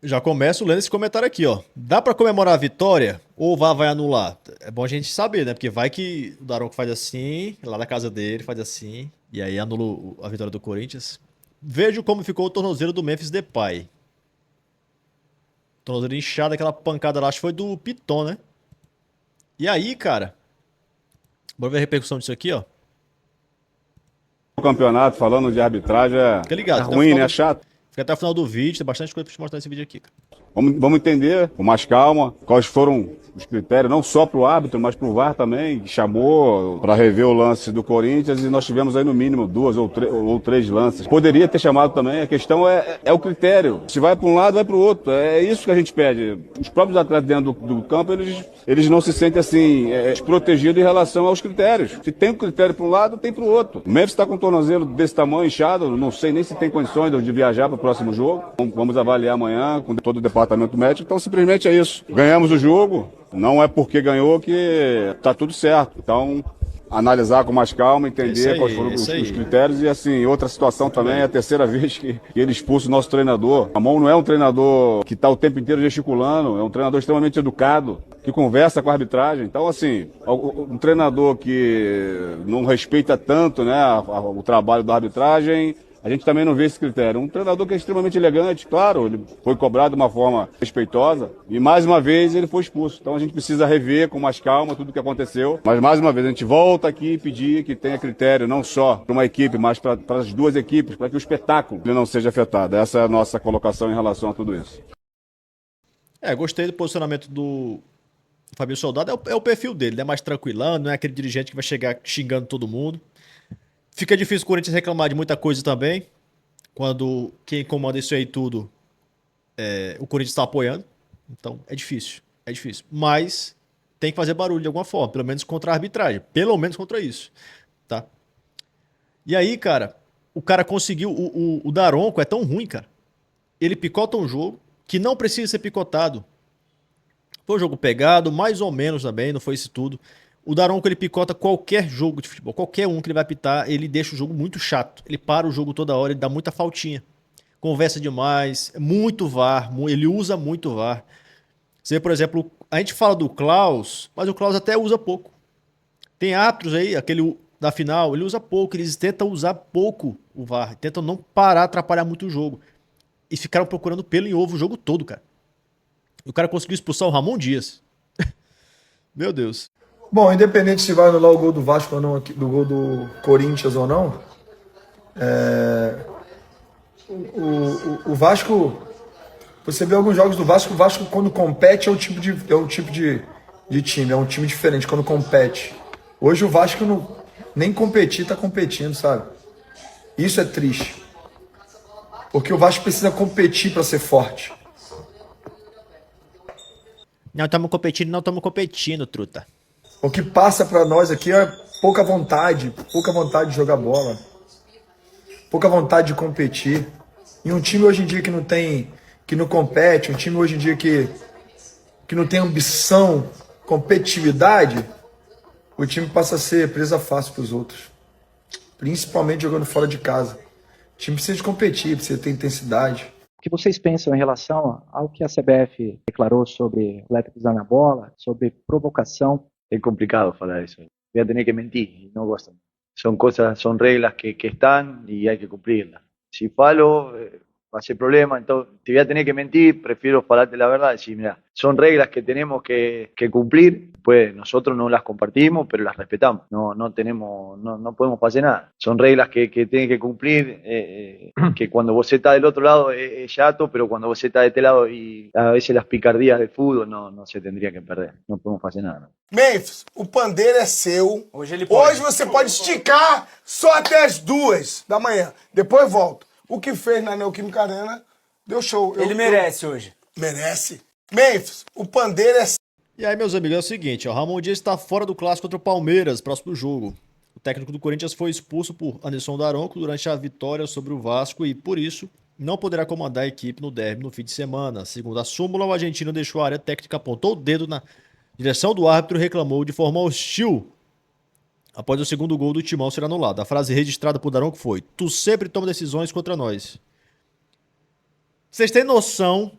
Já começo lendo esse comentário aqui, ó. Dá pra comemorar a vitória ou o VAR vai anular? É bom a gente saber, né? Porque vai que o Daronco faz assim, lá na casa dele faz assim, e aí anula a vitória do Corinthians. Vejo como ficou o tornozelo do Memphis Depay. Tornozelo inchado, aquela pancada lá, acho que foi do Piton, né? E aí, cara, bora ver a repercussão disso aqui, ó. O campeonato, falando de arbitragem, Fica é ligado, até o ruim, final né? É do, chato. fica até o final do vídeo, tem bastante coisa pra te mostrar nesse vídeo aqui, cara. Vamos entender com mais calma quais foram os critérios, não só para o árbitro, mas para o VAR também, que chamou para rever o lance do Corinthians e nós tivemos aí no mínimo duas ou três lances. Poderia ter chamado também, a questão é o critério. Se vai para um lado, vai para o outro. É isso que a gente pede. Os próprios atletas dentro do campo, eles não se sentem assim, desprotegidos em relação aos critérios. Se tem um critério para um lado, tem para o outro. O Memphis está com um tornozelo desse tamanho, inchado, não sei nem se tem condições de viajar para o próximo jogo. Vamos avaliar amanhã com todo o departamento médico. Então, simplesmente é isso. Ganhamos o jogo, não é porque ganhou que está tudo certo. Então, analisar com mais calma, Esse entender quais aí, foram esse os aí. critérios e assim, outra situação Muito também, é bem. a terceira vez que ele expulsa o nosso treinador. Ramon não é um treinador que está o tempo inteiro gesticulando, é um treinador extremamente educado, que conversa com a arbitragem. Então, assim, um treinador que não respeita tanto, né, o trabalho da arbitragem, a gente também não vê esse critério. Um treinador que é extremamente elegante, claro, ele foi cobrado de uma forma respeitosa e mais uma vez ele foi expulso. Então a gente precisa rever com mais calma tudo o que aconteceu. Mas mais uma vez a gente volta aqui e pedir que tenha critério não só para uma equipe, mas para as duas equipes, para que o espetáculo não seja afetado. Essa é a nossa colocação em relação a tudo isso. É, gostei do posicionamento do Fabio Soldado. É o perfil dele, ele é mais tranquilão, não é aquele dirigente que vai chegar xingando todo mundo. Fica difícil o Corinthians reclamar de muita coisa também, quando quem comanda isso aí tudo, o Corinthians está apoiando. Então é difícil, é difícil. Mas tem que fazer barulho de alguma forma, pelo menos contra a arbitragem, pelo menos contra isso, tá? E aí, cara, o cara conseguiu, o Daronco é tão ruim, cara. Ele picota um jogo que não precisa ser picotado. Foi um jogo pegado, mais ou menos também, não foi isso tudo. O Daronco ele picota qualquer jogo de futebol, qualquer um que ele vai pitar, ele deixa o jogo muito chato. Ele para o jogo toda hora, ele dá muita faltinha. Conversa demais, muito VAR, ele usa muito VAR. Você, por exemplo, a gente fala do Klaus, mas o Klaus até usa pouco. Tem árbitros aí, aquele da final, ele usa pouco, eles tentam usar pouco o VAR, tentam não parar, atrapalhar muito o jogo. E ficaram procurando pelo em ovo o jogo todo, cara. E o cara conseguiu expulsar o Ramon Dias. Meu Deus. Bom, independente se vai anular o gol do Vasco ou não, do gol do Corinthians ou não, o Vasco, você vê alguns jogos do Vasco, o Vasco quando compete é um tipo de time, é um time diferente quando compete. Hoje o Vasco não, nem competir tá competindo, sabe? Isso é triste, porque o Vasco precisa competir para ser forte. Não estamos competindo, truta. O que passa para nós aqui é pouca vontade de jogar bola, pouca vontade de competir. E um time hoje em dia que não tem, que não compete, um time hoje em dia que não tem ambição, competitividade, o time passa a ser presa fácil para os outros, principalmente jogando fora de casa. O time precisa de competir, precisa ter intensidade. O que vocês pensam em relação ao que a CBF declarou sobre atleta pisar na bola, sobre provocação? Es complicado falar eso. Voy a tener que mentir y no gosto. Son cosas, son reglas que están y hay que cumplirlas. Si falo, va a ser problema, entonces te voy a tener que mentir, prefiero falarte la verdad, decir, mira, son reglas que tenemos que cumplir, pues nosotros no las compartimos, pero las respetamos, no tenemos, no podemos hacer nada. Son reglas que tienen que cumplir, que cuando vos estás del otro lado es chato, pero cuando vos estás de este lado y a veces las picardías del fútbol no se tendría que perder, no podemos hacer nada. ¿No? Memphis, o pandeiro é seu. Hoje ele pode. Hoje você pode esticar só até as 2 da manhã. Depois volta. O que fez na Neoquímica Arena deu show. Ele merece hoje. Merece. Memphis, o pandeiro é seu. E aí, meus amigos, é o seguinte, ó, o Ramon Dias está fora do clássico contra o Palmeiras, próximo jogo. O técnico do Corinthians foi expulso por Anderson Daronco durante a vitória sobre o Vasco e, por isso, não poderá comandar a equipe no derby no fim de semana. Segundo a súmula, o argentino deixou a área técnica, apontou o dedo na direção do árbitro e reclamou de forma hostil após o segundo gol do Timão ser anulado. A frase registrada por Daronco foi: "Tu sempre toma decisões contra nós." Vocês têm noção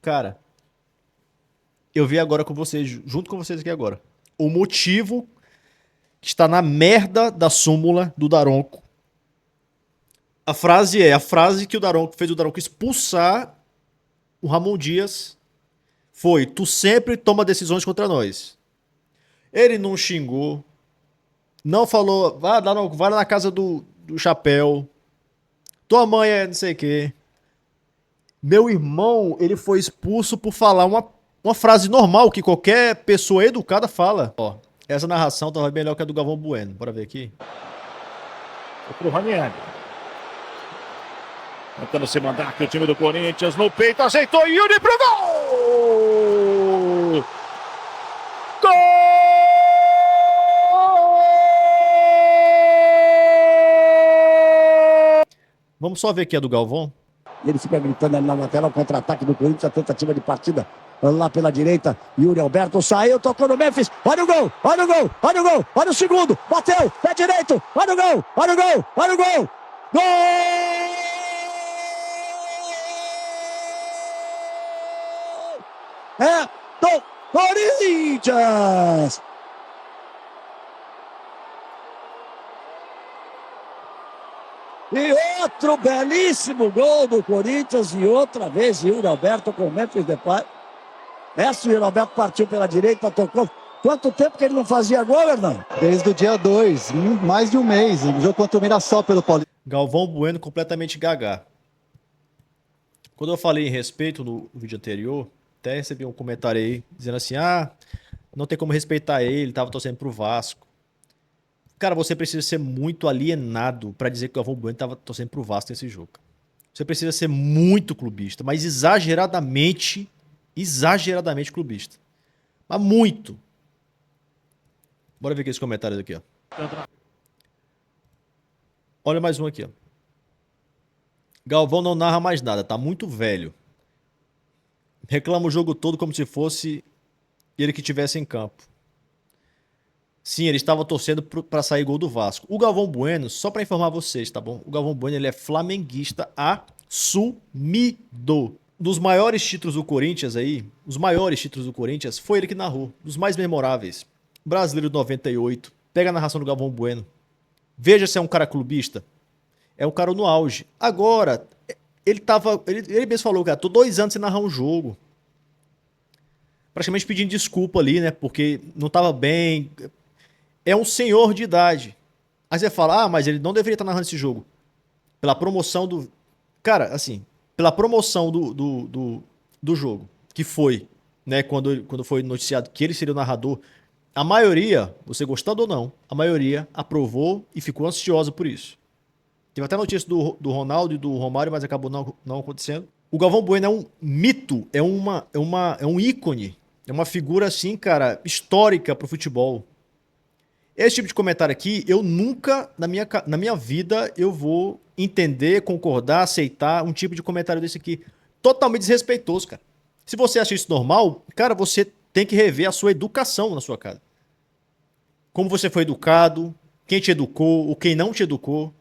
Cara, eu vi agora com vocês, junto com vocês aqui agora, o motivo que está na merda da súmula do Daronco. A frase que o Daronco fez o Daronco expulsar o Ramon Dias foi: tu sempre toma decisões contra nós. Ele não xingou, não falou, vai lá na casa do Chapéu, tua mãe é não sei o quê. Meu irmão, ele foi expulso por falar uma frase normal que qualquer pessoa educada fala. Ó, essa narração tava melhor que a do Galvão Bueno. Bora ver aqui. Pro Ranieri. Tentando se mandar aqui o time do Corinthians no peito, aceitou Yuri pro gol! Gol! Vamos só ver aqui a do Galvão. Ele fica gritando ali na lateral, contra-ataque do Corinthians, a tentativa de partida lá pela direita. Yuri Alberto saiu, tocou no Memphis. Olha o gol, olha o gol, olha o gol, olha o segundo. Bateu, pé direito, olha o gol, olha o gol, olha o gol. Gol! É do Corinthians! E outro belíssimo gol do Corinthians, e outra vez Yuri Alberto com o Memphis Depay. Essa o Yuri Alberto partiu pela direita, tocou. Quanto tempo que ele não fazia gol, Hernão? Desde o dia 2, mais de um mês, no jogo contra o Mirassol pelo Paulista. Galvão Bueno completamente gaga. Quando eu falei em respeito no vídeo anterior, até recebi um comentário aí dizendo assim: ah, não tem como respeitar ele tava torcendo pro Vasco. Cara, você precisa ser muito alienado pra dizer que o Galvão Bueno tava torcendo pro Vasco nesse jogo. Você precisa ser muito clubista, mas exageradamente clubista. Mas muito. Bora ver aqui esses comentários aqui, ó. Olha mais um aqui, ó. Galvão não narra mais nada, tá muito velho. Reclama o jogo todo como se fosse ele que estivesse em campo. Sim, ele estava torcendo para sair gol do Vasco. O Galvão Bueno, só para informar vocês, tá bom? O Galvão Bueno, ele é flamenguista assumido. Dos maiores títulos do Corinthians aí, os maiores títulos do Corinthians, foi ele que narrou. Dos mais memoráveis. Brasileiro 98. Pega a narração do Galvão Bueno. Veja se é um cara clubista. É um cara no auge. Agora, ele mesmo falou, cara, tô 2 anos sem narrar um jogo. Praticamente pedindo desculpa ali, né? Porque não tava bem. É um senhor de idade. Aí você fala, ah, mas ele não deveria estar narrando esse jogo. Pela promoção do... Cara, assim, pela promoção do jogo, que foi, né, quando foi noticiado que ele seria o narrador, a maioria, você gostando ou não, a maioria aprovou e ficou ansiosa por isso. Teve até notícia do Ronaldo e do Romário, mas acabou não acontecendo. O Galvão Bueno é um mito, é um ícone, é uma figura, assim, cara, histórica pro futebol. Esse tipo de comentário aqui, eu nunca, na minha vida, eu vou entender, concordar, aceitar um tipo de comentário desse aqui. Totalmente desrespeitoso, cara. Se você acha isso normal, cara, você tem que rever a sua educação na sua casa. Como você foi educado, quem te educou, ou quem não te educou.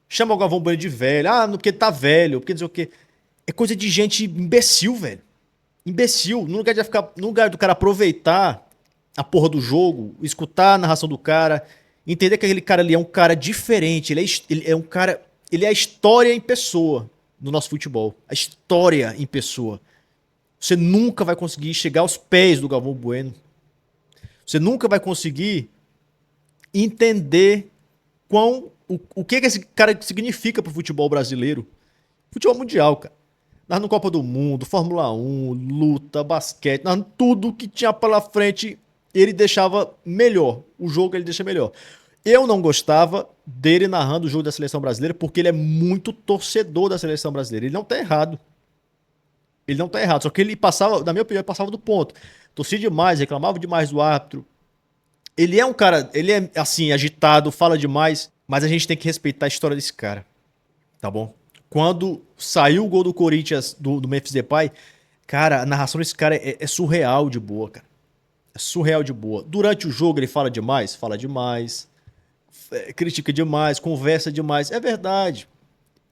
Chama o Galvão Bueno de velho. Ah, porque tá velho, porque não sei o quê. É coisa de gente imbecil, velho. Imbecil. No lugar do cara aproveitar a porra do jogo, escutar a narração do cara, entender que aquele cara ali é um cara diferente, ele é um cara, ele é a história em pessoa no nosso futebol, a história em pessoa. Você nunca vai conseguir chegar aos pés do Galvão Bueno. Você nunca vai conseguir entender o que esse cara significa pro futebol brasileiro. Futebol mundial, cara. Nós no Copa do Mundo, Fórmula 1, luta, basquete, nós, tudo que tinha pela frente, ele deixava melhor. O jogo ele deixa melhor. Eu não gostava dele narrando o jogo da seleção brasileira porque ele é muito torcedor da seleção brasileira. Ele não tá errado. Ele não tá errado. Só que ele passava, na minha opinião, ele passava do ponto. Torcia demais, reclamava demais do árbitro. Ele é um cara, ele é assim, agitado, fala demais. Mas a gente tem que respeitar a história desse cara. Tá bom? Quando saiu o gol do Corinthians, do Memphis Depay, cara, a narração desse cara é surreal de boa, cara. É surreal de boa. Durante o jogo ele fala demais, critica demais, conversa demais. É verdade.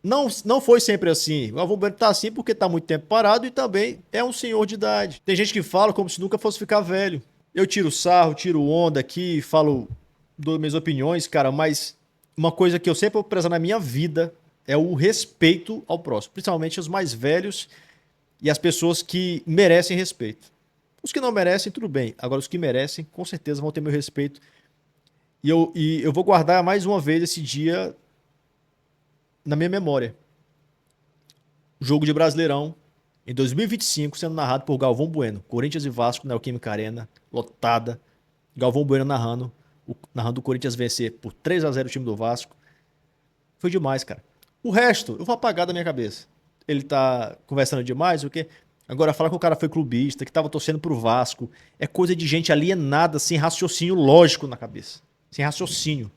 Não foi sempre assim. O Galvão Bueno tá assim porque tá muito tempo parado e também é um senhor de idade. Tem gente que fala como se nunca fosse ficar velho. Eu tiro sarro, tiro onda aqui, falo, dou minhas opiniões, cara, mas uma coisa que eu sempre vou prezar na minha vida é o respeito ao próximo, principalmente os mais velhos e as pessoas que merecem respeito. Os que não merecem, tudo bem. Agora, os que merecem, com certeza vão ter meu respeito. E eu vou guardar mais uma vez esse dia na minha memória. Jogo de Brasileirão, em 2025, sendo narrado por Galvão Bueno. Corinthians e Vasco na Neoquímica Arena, lotada. Galvão Bueno narrando o Corinthians vencer por 3-0 o time do Vasco. Foi demais, cara. O resto, eu vou apagar da minha cabeça. Ele tá conversando demais, o quê? Agora, falar que o cara foi clubista, que tava torcendo pro Vasco, é coisa de gente alienada, sem raciocínio lógico na cabeça. Sem raciocínio.